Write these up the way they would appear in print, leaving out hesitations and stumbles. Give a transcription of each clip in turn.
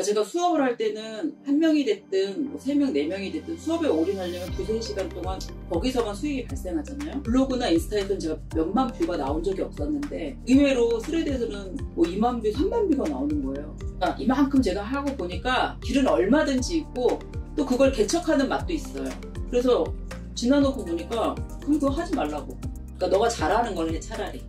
그러니까 제가 수업을 할 때는 한 명이 됐든 뭐 3명, 4명이 됐든 수업에 올인하려면 2~3시간 동안 거기서만 수익이 발생하잖아요. 블로그나 인스타에서는 제가 몇만 뷰가 나온 적이 없었는데 의외로 스레드에서는 뭐 2만 뷰, 3만 뷰가 나오는 거예요. 그러니까 이만큼 제가 하고 보니까 길은 얼마든지 있고 또 그걸 개척하는 맛도 있어요. 그래서 지나놓고 보니까 그럼 그거 하지 말라고. 그러니까 너가 잘하는 걸 해 차라리.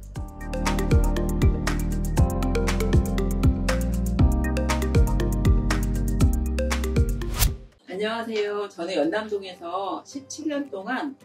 안녕하세요. 저는 연남동에서 17년 동안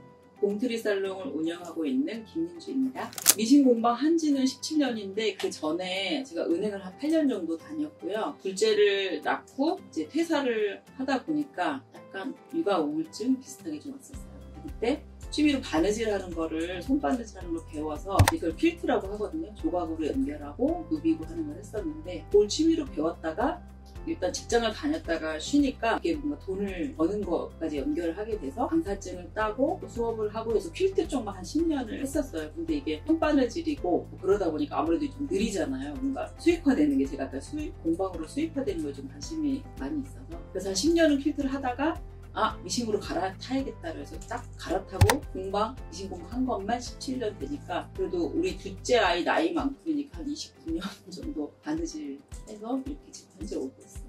봉트리 살롱을 운영하고 있는 김민주입니다. 미신 공방 한지는 17년인데 그 전에 제가 은행을 한 8년 정도 다녔고요. 둘째를 낳고 이제 퇴사를 하다 보니까 약간 육아 우울증 비슷하게 좀 왔었어요. 그때 취미로 바느질 하는 거를, 손바느질 하는 걸 배워서 이걸 퀼트라고 하거든요. 조각으로 연결하고 누비고 하는 걸 했었는데 그걸 취미로 배웠다가 일단 직장을 다녔다가 쉬니까 이게 뭔가 돈을 버는 것까지 연결을 하게 돼서 강사증을 따고 수업을 하고 해서 퀼트 쪽만 한 10년을 했었어요. 근데 이게 손바느질이고 그러다 보니까 아무래도 좀 느리잖아요. 뭔가 수익화되는 게 제가 아까 공방으로 수익화되는 거에 좀 관심이 많이 있어서 그래서 한 10년은 퀼트를 하다가 미싱으로 갈아타야겠다 그래서 딱 갈아타고 공방, 미싱 공방 한 것만 17년 되니까 그래도 우리 둘째 아이 나이만큼이니까 한 29년 정도 바느질 해서 이렇게 지금 현재 오고 있습니다.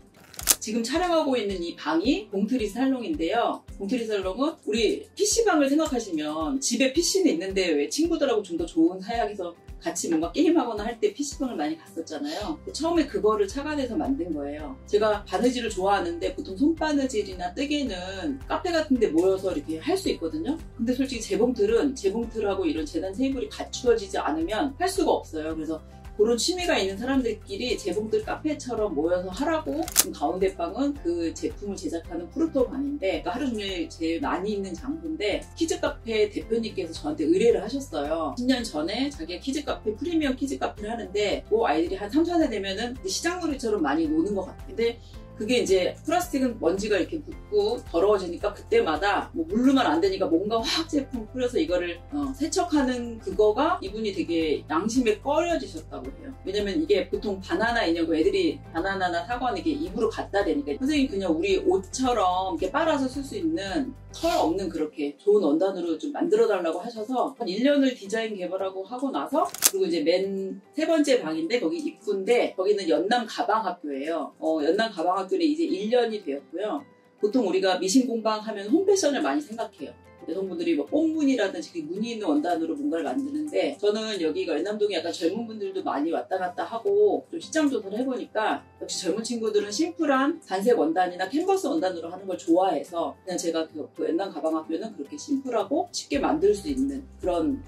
지금 촬영하고 있는 이 방이 봉트리 살롱인데요. 봉트리 살롱은 우리 PC방을 생각하시면 집에 PC는 있는데 왜 친구들하고 좀 더 좋은 사양에서 같이 뭔가 게임하거나 할 때 PC방을 많이 갔었잖아요. 처음에 그거를 착안해서 만든 거예요. 제가 바느질을 좋아하는데 보통 손바느질이나 뜨개는 카페 같은 데 모여서 이렇게 할 수 있거든요. 근데 솔직히 재봉틀하고 이런 재단 테이블이 갖추어지지 않으면 할 수가 없어요. 그래서 그런 취미가 있는 사람들끼리 재봉틀 카페처럼 모여서 하라고 지금 가운데 방은 그 제품을 제작하는 프루토 방인데 그러니까 하루 종일 제일 많이 있는 장소인데 키즈카페 대표님께서 저한테 의뢰를 하셨어요. 10년 전에 자기가 키즈카페, 프리미엄 키즈카페를 하는데 그 아이들이 한 3, 4세 되면은 시장놀이처럼 많이 노는 것 같아요. 근데 그게 이제 플라스틱은 먼지가 이렇게 붙고 더러워지니까 그때마다 뭐 물르면 안 되니까 뭔가 화학 제품 뿌려서 이거를 세척하는 그거가 이분이 되게 양심에 꺼려지셨다고 해요. 왜냐면 이게 보통 바나나 인형 애들이 바나나나 사과는 이게 입으로 갖다 대니까 선생님 그냥 우리 옷처럼 이렇게 빨아서 쓸 수 있는 털 없는 그렇게 좋은 원단으로 좀 만들어 달라고 하셔서 한 1년을 디자인 개발하고 하고 나서 그리고 이제 맨 3번째 방인데 거기 입구인데 거기는 연남 가방학교예요. 연남 가방학교는 이제 1년이 되었고요. 보통 우리가 미신 공방 하면 홈패션을 많이 생각해요. 여성분들이 뭐 꽃무늬라든지 그 무늬 있는 원단으로 뭔가를 만드는데 저는 여기가 연남동에 약간 젊은 분들도 많이 왔다 갔다 하고 좀 시장 조사를 해보니까 역시 젊은 친구들은 심플한 단색 원단이나 캔버스 원단으로 하는 걸 좋아해서 그냥 제가 그 연남 가방학교는 그렇게 심플하고 쉽게 만들 수 있는 그런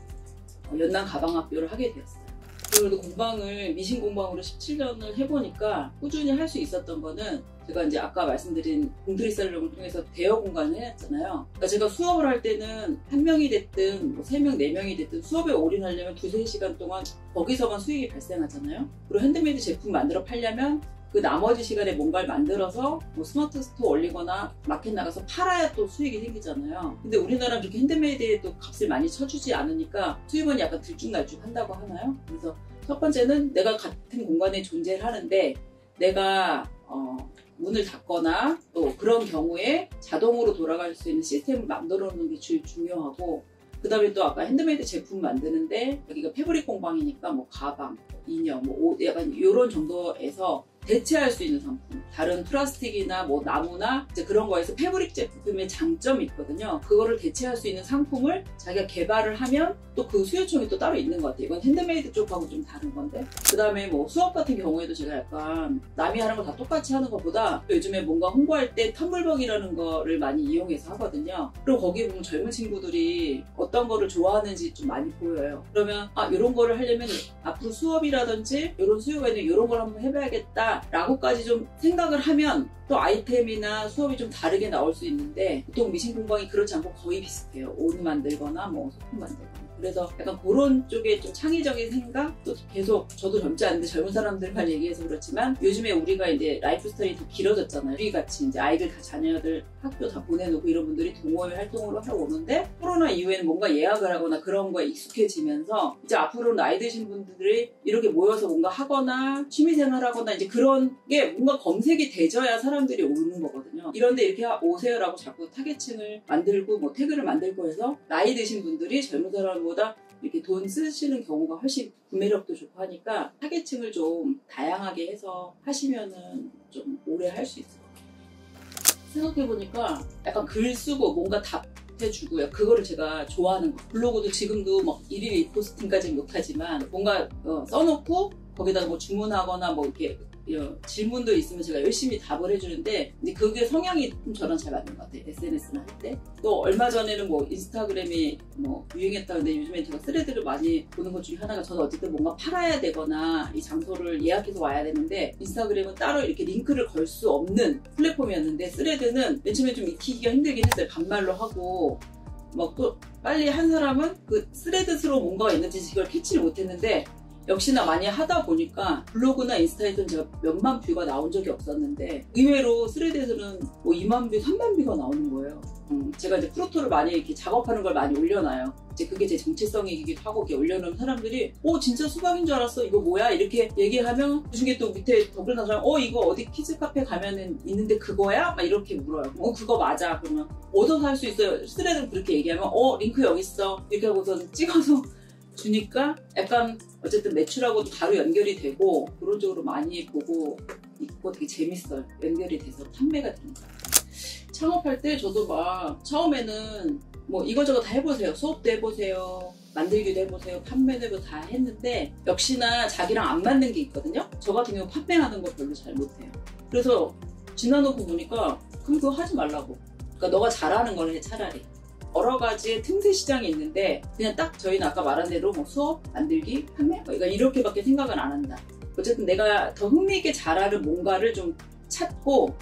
연남 가방학교를 하게 되었어요. 그래도 공방을 미신 공방으로 17년을 해보니까 꾸준히 할 수 있었던 거는 제가 이제 아까 말씀드린 봉트리 살롱을 통해서 대여 공간을 해놨잖아요. 그러니까 제가 수업을 할 때는 한 명이 됐든 뭐 3명, 4명이 됐든 수업에 올인하려면 2~3시간 동안 거기서만 수익이 발생하잖아요. 그리고 핸드메이드 제품 만들어 팔려면 그 나머지 시간에 뭔가를 만들어서 뭐 스마트 스토어 올리거나 마켓 나가서 팔아야 또 수익이 생기잖아요. 근데 우리나라는 그렇게 핸드메이드에 또 값을 많이 쳐주지 않으니까 수입은 약간 들쭉날쭉 한다고 하나요? 그래서 첫 번째는 내가 같은 공간에 존재를 하는데 내가 문을 닫거나 또 그런 경우에 자동으로 돌아갈 수 있는 시스템을 만들어 놓는 게 제일 중요하고 그 다음에 또 아까 핸드메이드 제품 만드는데 여기가 패브릭 공방이니까 뭐 가방, 인형, 뭐 옷 약간 이런 정도에서 대체할 수 있는 상품 다른 플라스틱이나 뭐 나무나 이제 그런 거에서 패브릭 제품의 장점이 있거든요. 그거를 대체할 수 있는 상품을 자기가 개발을 하면 또 그 수요청이 또 따로 있는 것 같아요. 이건 핸드메이드 쪽하고 좀 다른 건데 그 다음에 뭐 수업 같은 경우에도 제가 약간 남이 하는 거 다 똑같이 하는 것보다 요즘에 뭔가 홍보할 때 텀블벅이라는 거를 많이 이용해서 하거든요. 그리고 거기에 보면 젊은 친구들이 어떤 거를 좋아하는지 좀 많이 보여요. 그러면 이런 거를 하려면 앞으로 수업이라든지 이런 수요가 있는 이런 걸 한번 해봐야겠다 라고까지 좀 생각을 하면 또 아이템이나 수업이 좀 다르게 나올 수 있는데 보통 미신 공방이 그렇지 않고 거의 비슷해요. 옷 만들거나 뭐 소품 만들거나 그래서 약간 그런 쪽에 좀 창의적인 생각, 또 계속 저도 젊지 않은데 젊은 사람들만 얘기해서 그렇지만 요즘에 우리가 이제 라이프 스타일이 더 길어졌잖아요. 우리 같이 이제 아이들 다 자녀들 학교 다 보내놓고 이런 분들이 동호회 활동으로 하러 오는데 코로나 이후에는 뭔가 예약을 하거나 그런 거에 익숙해지면서 이제 앞으로 나이 드신 분들이 이렇게 모여서 뭔가 하거나 취미생활 하거나 이제 그런 게 뭔가 검색이 되져야 사람들이 오는 거거든요. 이런데 이렇게 오세요라고 자꾸 타겟층을 만들고 뭐 태그를 만들고 해서 나이 드신 분들이 젊은 사람보다 이렇게 돈 쓰시는 경우가 훨씬 구매력도 좋고 하니까 타겟층을 좀 다양하게 해서 하시면은 좀 오래 할 수 있을 것 같아요. 생각해보니까 약간 글 쓰고 뭔가 답해주고요. 그거를 제가 좋아하는 거. 블로그도 지금도 뭐 일일이 포스팅까지는 못하지만 뭔가 써놓고 거기다가 뭐 주문하거나 뭐 이렇게 질문도 있으면 제가 열심히 답을 해주는데 근데 그게 성향이 좀 저랑 잘 맞는 것 같아요. SNS나 할 때. 또 얼마 전에는 뭐 인스타그램이 뭐 유행했다는데 요즘에 제가 스레드를 많이 보는 것 중에 하나가 저는 어쨌든 뭔가 팔아야 되거나 이 장소를 예약해서 와야 되는데 인스타그램은 따로 이렇게 링크를 걸 수 없는 플랫폼이었는데 스레드는 맨 처음에 좀 익히기가 힘들긴 했어요. 반말로 하고 막 또 빨리 한 사람은 그 스레드스러운 뭔가가 있는지 이걸 캐치를 못했는데 역시나 많이 하다 보니까 블로그나 인스타에서는 제가 몇만 뷰가 나온 적이 없었는데 의외로 스레드에서는 뭐 2만 뷰, 3만 뷰가 나오는 거예요. 제가 이제 프로토를 많이 이렇게 작업하는 걸 많이 올려놔요. 이제 그게 제 정체성이기도 하고 이렇게 올려놓은 사람들이 진짜 수박인 줄 알았어 이거 뭐야 이렇게 얘기하면 그중에 또 밑에 댓글 다는 사람 이거 어디 키즈 카페 가면은 있는데 그거야? 막 이렇게 물어요. 그거 맞아. 그러면 어디서 살 수 있어요? 스레드는 그렇게 얘기하면 링크 여기 있어 이렇게 하고서 찍어서 주니까 약간 어쨌든 매출하고도 바로 연결이 되고 그런 쪽으로 많이 보고 있고 되게 재밌어요. 연결이 돼서 판매가 됩니다. 창업할 때 저도 막 처음에는 뭐 이거저거 다 해보세요. 수업도 해보세요. 만들기도 해보세요. 판매도 해보세요. 다 했는데 역시나 자기랑 안 맞는 게 있거든요. 저 같은 경우 판매하는 거 별로 잘 못해요. 그래서 지나놓고 보니까 그럼 그거 하지 말라고. 그러니까 너가 잘하는 걸 해 차라리. 여러 가지의 틈새 시장이 있는데 그냥 딱 저희는 아까 말한 대로 뭐 수업, 만들기, 판매 그러니까 이렇게밖에 생각은 안 한다. 어쨌든 내가 더 흥미있게 잘하는 뭔가를 좀 찾고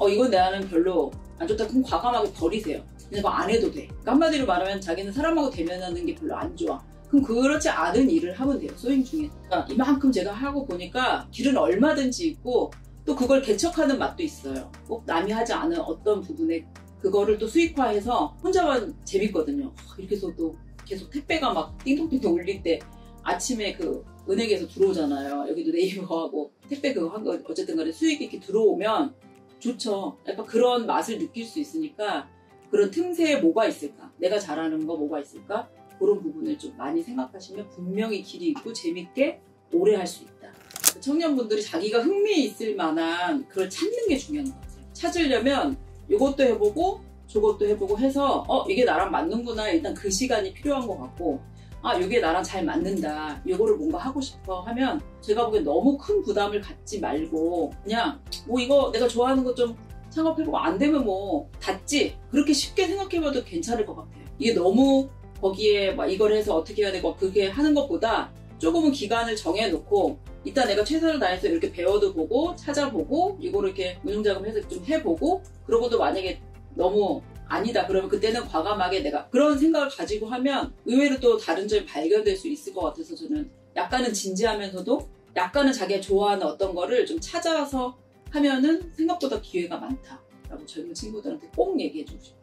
이건 나는 별로 안 좋다. 그럼 과감하게 버리세요. 그냥 그거 안 해도 돼. 그러니까 한마디로 말하면 자기는 사람하고 대면하는 게 별로 안 좋아. 그럼 그렇지 않은 일을 하면 돼요. 소잉 중에. 그러니까 이만큼 제가 하고 보니까 길은 얼마든지 있고 또 그걸 개척하는 맛도 있어요. 꼭 남이 하지 않은 어떤 부분에 그거를 또 수익화해서 혼자만 재밌거든요. 이렇게 해서 또 계속 택배가 막 띵동띵동 울릴 때 아침에 그 은행에서 들어오잖아요. 여기도 네이버하고 택배 그거 한 거 어쨌든 간에 수익이 이렇게 들어오면 좋죠. 약간 그런 맛을 느낄 수 있으니까 그런 틈새에 뭐가 있을까? 내가 잘하는 거 뭐가 있을까? 그런 부분을 좀 많이 생각하시면 분명히 길이 있고 재밌게 오래 할 수 있다. 청년분들이 자기가 흥미 있을 만한 그걸 찾는 게 중요한 것 같아요. 찾으려면 이것도 해보고 저것도 해보고 해서 이게 나랑 맞는구나. 일단 그 시간이 필요한 것 같고 이게 나랑 잘 맞는다. 이거를 뭔가 하고 싶어 하면 제가 보기엔 너무 큰 부담을 갖지 말고 그냥 이거 내가 좋아하는 거 좀 창업해보고 안 되면 뭐 닫지. 그렇게 쉽게 생각해봐도 괜찮을 것 같아요. 이게 너무 거기에 막 이걸 해서 어떻게 해야 되고 그렇게 하는 것보다 조금은 기간을 정해놓고 일단 내가 최선을 다해서 이렇게 배워도 보고 찾아보고 이거를 이렇게 운용자금해서 좀 해보고 그러고도 만약에 너무 아니다 그러면 그때는 과감하게 내가 그런 생각을 가지고 하면 의외로 또 다른 점이 발견될 수 있을 것 같아서 저는 약간은 진지하면서도 약간은 자기가 좋아하는 어떤 거를 좀 찾아서 하면은 생각보다 기회가 많다라고 젊은 친구들한테 꼭 얘기해주고 싶어요.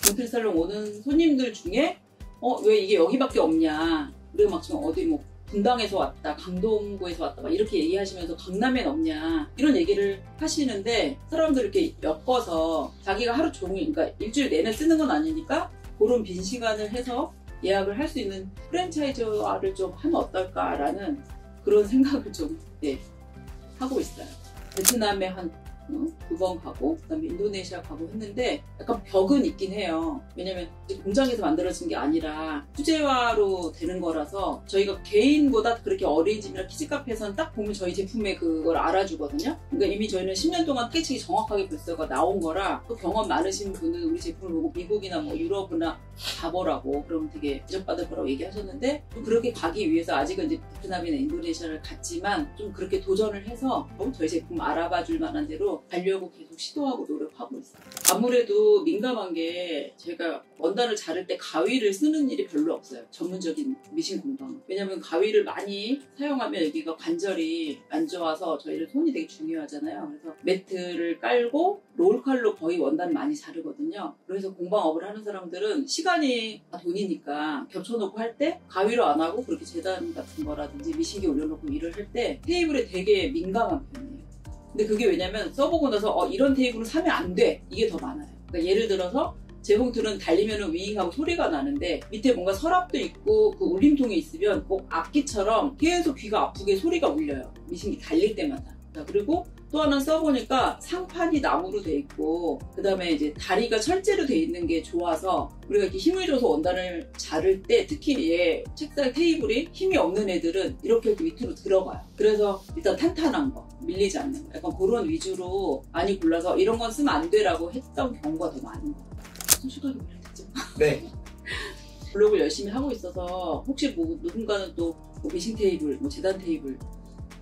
빈틀 살롱 오는 손님들 중에 왜 이게 여기밖에 없냐 그리고 막 지금 어디 뭐 분당에서 왔다, 강동구에서 왔다 막 이렇게 얘기하시면서 강남엔 없냐 이런 얘기를 하시는데 사람들 이렇게 엮어서 자기가 하루 종일 그러니까 일주일 내내 쓰는 건 아니니까 그런 빈 시간을 해서 예약을 할 수 있는 프랜차이즈화를 좀 하면 어떨까라는 그런 생각을 좀 하고 있어요. 베트남에 한 2번 가고 그다음에 인도네시아 가고 했는데 약간 벽은 있긴 해요. 왜냐면 공장에서 만들어진 게 아니라 수제화로 되는 거라서 저희가 개인보다 그렇게 어린이집이나 키즈카페에서는 딱 보면 저희 제품의 그걸 알아주거든요. 그러니까 이미 저희는 10년 동안 타겟층이 정확하게 벌써가 나온 거라 또 경험 많으신 분은 우리 제품을 보고 미국이나 뭐 유럽이나 가보라고 그러면 되게 대접받을 거라고 얘기하셨는데 또 그렇게 가기 위해서 아직은 이제 베트남이나 인도네시아를 갔지만 좀 그렇게 도전을 해서 저희 제품 알아봐 줄 만한 대로 그래서 가려고 계속 시도하고 노력하고 있어요. 아무래도 민감한 게 제가 원단을 자를 때 가위를 쓰는 일이 별로 없어요. 전문적인 미신 공방. 왜냐면 가위를 많이 사용하면 여기가 관절이 안 좋아서 저희는 손이 되게 중요하잖아요. 그래서 매트를 깔고 롤칼로 거의 원단 많이 자르거든요. 그래서 공방업을 하는 사람들은 시간이 돈이니까 겹쳐놓고 할 때 가위로 안 하고 그렇게 재단 같은 거라든지 미신기 올려놓고 일을 할 때 테이블에 되게 민감한 편이에요. 근데 그게 왜냐면 써보고 나서 이런 테이블은 사면 안 돼. 이게 더 많아요. 그러니까 예를 들어서 재봉틀은 달리면 윙하고 소리가 나는데 밑에 뭔가 서랍도 있고 그 울림통이 있으면 꼭 악기처럼 계속 귀가 아프게 소리가 울려요. 미신기 달릴 때마다. 그리고 또 하나 써보니까 상판이 나무로 돼 있고 그 다음에 이제 다리가 철제로 돼 있는 게 좋아서 우리가 이렇게 힘을 줘서 원단을 자를 때 특히 얘 책상 테이블이 힘이 없는 애들은 이렇게 밑으로 들어가요. 그래서 일단 탄탄한 거, 밀리지 않는 거 약간 그런 위주로 많이 골라서 이런 건 쓰면 안 돼라고 했던 경우가 더 많은 거 같아요. 손수건이 원래 됐죠? 네. 블로그를 열심히 하고 있어서 혹시 뭐 누군가는 또 미싱 테이블, 뭐 재단 테이블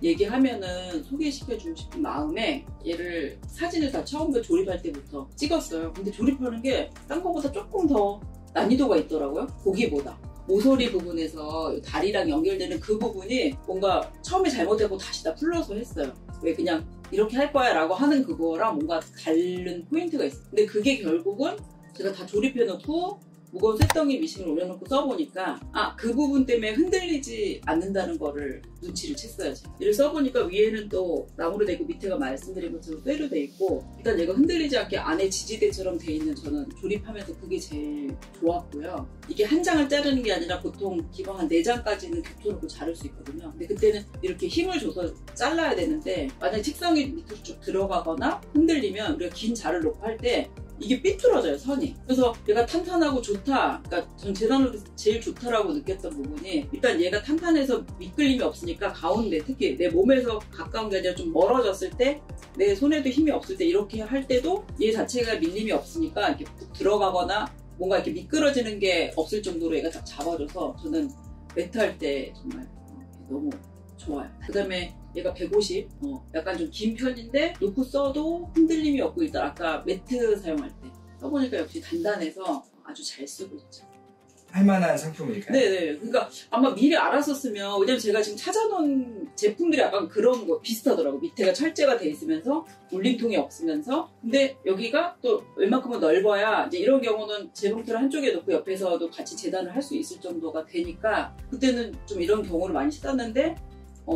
얘기하면은 소개시켜주고 싶은 마음에 얘를 사진을 다 처음부터 조립할 때부터 찍었어요. 근데 조립하는 게 딴 거보다 조금 더 난이도가 있더라고요. 보기보다. 모서리 부분에서 다리랑 연결되는 그 부분이 뭔가 처음에 잘못했고 다시 다 풀러서 했어요. 왜 그냥 이렇게 할 거야 라고 하는 그거랑 뭔가 다른 포인트가 있어요. 근데 그게 결국은 제가 다 조립해놓고 무거운 쇳덩이 미싱을 올려놓고 써보니까 그 부분 때문에 흔들리지 않는다는 거를 눈치를 챘어요. 제가. 얘를 써보니까 위에는 또 나무로 돼 있고 밑에가 말씀드린 것처럼 쇠로 돼 있고 일단 얘가 흔들리지 않게 안에 지지대처럼 돼 있는 저는 조립하면서 그게 제일 좋았고요. 이게 한 장을 자르는 게 아니라 보통 기본 한 4장까지는 겹쳐놓고 자를 수 있거든요. 근데 그때는 이렇게 힘을 줘서 잘라야 되는데 만약에 책상이 밑으로 쭉 들어가거나 흔들리면 우리가 긴 자를 놓고 할 때 이게 삐뚤어져요, 선이. 그래서 얘가 탄탄하고 좋다. 그러니까 전 재단으로 제일 좋다라고 느꼈던 부분이 일단 얘가 탄탄해서 미끌림이 없으니까 가운데 특히 내 몸에서 가까운 게 아니라 좀 멀어졌을 때 내 손에도 힘이 없을 때 이렇게 할 때도 얘 자체가 밀림이 없으니까 이렇게 푹 들어가거나 뭔가 이렇게 미끄러지는 게 없을 정도로 얘가 딱 잡아줘서 저는 매트 할 때 정말 너무 좋아요. 그 다음에 얘가 150, 약간 좀 긴 편인데 놓고 써도 흔들림이 없고 일단 아까 매트 사용할 때 써보니까 역시 단단해서 아주 잘 쓰고 있죠. 할만한 상품일까요? 네네. 그러니까 아마 미리 알았었으면 왜냐면 제가 지금 찾아놓은 제품들이 약간 그런 거 비슷하더라고. 밑에가 철제가 돼 있으면서 울림통이 없으면서 근데 여기가 또 웬만큼은 넓어야 이제 이런 경우는 재봉틀을 한쪽에 놓고 옆에서도 같이 재단을 할 수 있을 정도가 되니까 그때는 좀 이런 경우를 많이 찾았는데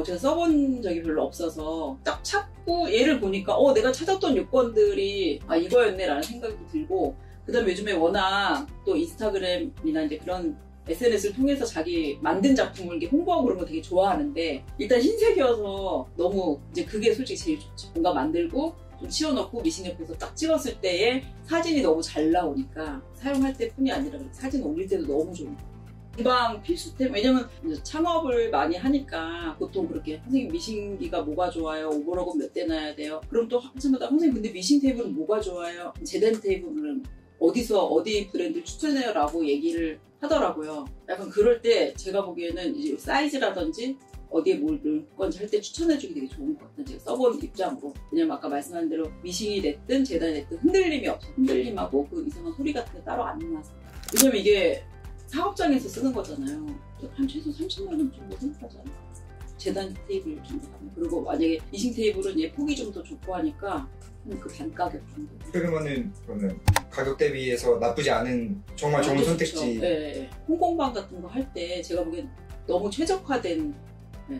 제가 써본 적이 별로 없어서 딱 찾고 얘를 보니까 내가 찾았던 요건들이 이거였네 라는 생각이 들고 그 다음에 요즘에 워낙 또 인스타그램이나 이제 그런 SNS를 통해서 자기 만든 작품을 이렇게 홍보하고 그런 거 되게 좋아하는데 일단 흰색이어서 너무 이제 그게 솔직히 제일 좋죠. 뭔가 만들고 좀 치워놓고 미신 옆에서 딱 찍었을 때의 사진이 너무 잘 나오니까 사용할 때뿐이 아니라 사진 올릴 때도 너무 좋은 공방 필수템. 왜냐면 창업을 많이 하니까 보통 그렇게 선생님 미신기가 뭐가 좋아요? 오버럭은 몇 대 놔야 돼요? 그럼 또 한참마다 선생님 근데 미신 테이블은 뭐가 좋아요? 재단 테이블은 어디 브랜드 추천해요? 라고 얘기를 하더라고요. 약간 그럴 때 제가 보기에는 이제 사이즈라든지 어디에 뭘 넣을 건지 할 때 추천해주기 되게 좋은 것 같아요. 제가 써본 입장으로. 왜냐면 아까 말씀한 대로 미싱이 됐든 재단이 됐든 흔들림이 없어. 흔들림하고 그 이상한 소리 같은 게 따로 안 나서. 왜냐면 이게 사업장에서 쓰는 거잖아요. 한 최소 30만 원 정도 생각하지 않아요? 재단 테이블 정도 가면. 그리고 만약에 미싱 테이블은 얘 폭이 좀 더 좋고 하니까 그 반 가격 정도. 그러면 가격 대비해서 나쁘지 않은 정말 좋은 선택지. 네. 홍콩방 같은 거 할 때 제가 보기엔 너무 최적화된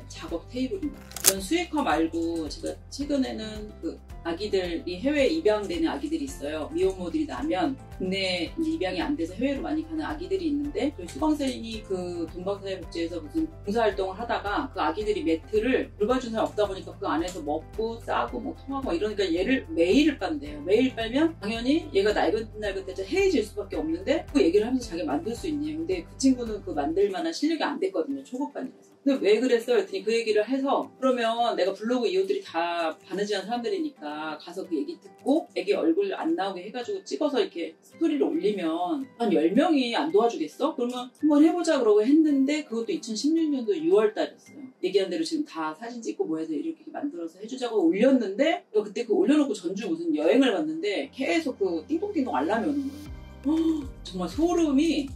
작업 테이블입니다. 이런 수익화 말고 제가 최근에는 그 아기들이 해외 입양되는 아기들이 있어요. 미혼모들이 나면 국내 입양이 안 돼서 해외로 많이 가는 아기들이 있는데 저희 수강생이 그 동방사회복지에서 무슨 봉사활동을 하다가 그 아기들이 매트를 돌봐준 사람 없다 보니까 그 안에서 먹고 싸고 뭐 통하고 이러니까 얘를 매일 빤대요. 매일 빨면 당연히 얘가 날긋날긋해져 해해질 수밖에 없는데 그 얘기를 하면서 자기가 만들 수 있네요. 근데 그 친구는 그 만들 만한 실력이 안 됐거든요. 초급반이라서. 근데 왜 그랬어요? 그랬더니 그 얘기를 해서 그러면 내가 블로그 이웃들이 다 바느질한 사람들이니까 가서 그 얘기 듣고 애기 얼굴 안 나오게 해가지고 찍어서 이렇게 스토리를 올리면 한 10명이 안 도와주겠어? 그러면 한번 해보자 그러고 했는데 그것도 2016년도 6월 달이었어요. 얘기한 대로 지금 다 사진 찍고 뭐 해서 이렇게 만들어서 해주자고 올렸는데 그때 그 올려놓고 전주 무슨 여행을 갔는데 계속 그 띵동띵동 알람이 오는 거예요. 정말 소름이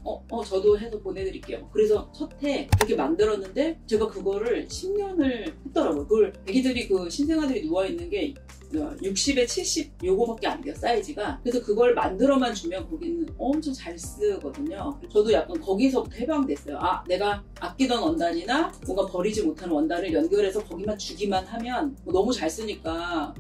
저도 해서 보내드릴게요. 그래서 첫해 그렇게 만들었는데 제가 그거를 10년을 했더라고요. 그걸 애기들이 그 신생아들이 누워있는 게 60에 70 요거밖에 안 돼요, 사이즈가. 그래서 그걸 만들어만 주면 거기는 엄청 잘 쓰거든요. 저도 약간 거기서부터 해방됐어요. 내가 아끼던 원단이나 뭔가 버리지 못하는 원단을 연결해서 거기만 주기만 하면 너무 잘 쓰니까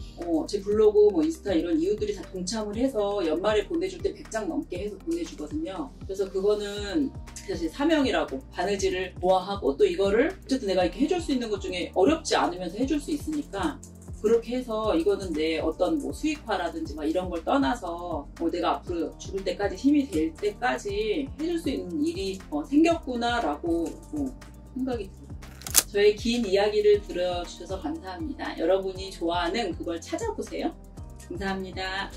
제 블로그 뭐 인스타 이런 이웃들이 다 동참을 해서 연말에 보내줄 때 100장 넘게 해서 보내주거든요. 그래서 그거는 사실 사명이라고, 바느질을 좋아하고 또 이거를 어쨌든 내가 이렇게 해줄 수 있는 것 중에 어렵지 않으면서 해줄 수 있으니까 그렇게 해서 이거는 내 어떤 뭐 수익화라든지 막 이런 걸 떠나서 내가 앞으로 죽을 때까지 힘이 될 때까지 해줄 수 있는 일이 생겼구나라고 생각이 들어요. 저의 긴 이야기를 들어주셔서 감사합니다. 여러분이 좋아하는 그걸 찾아보세요. 감사합니다.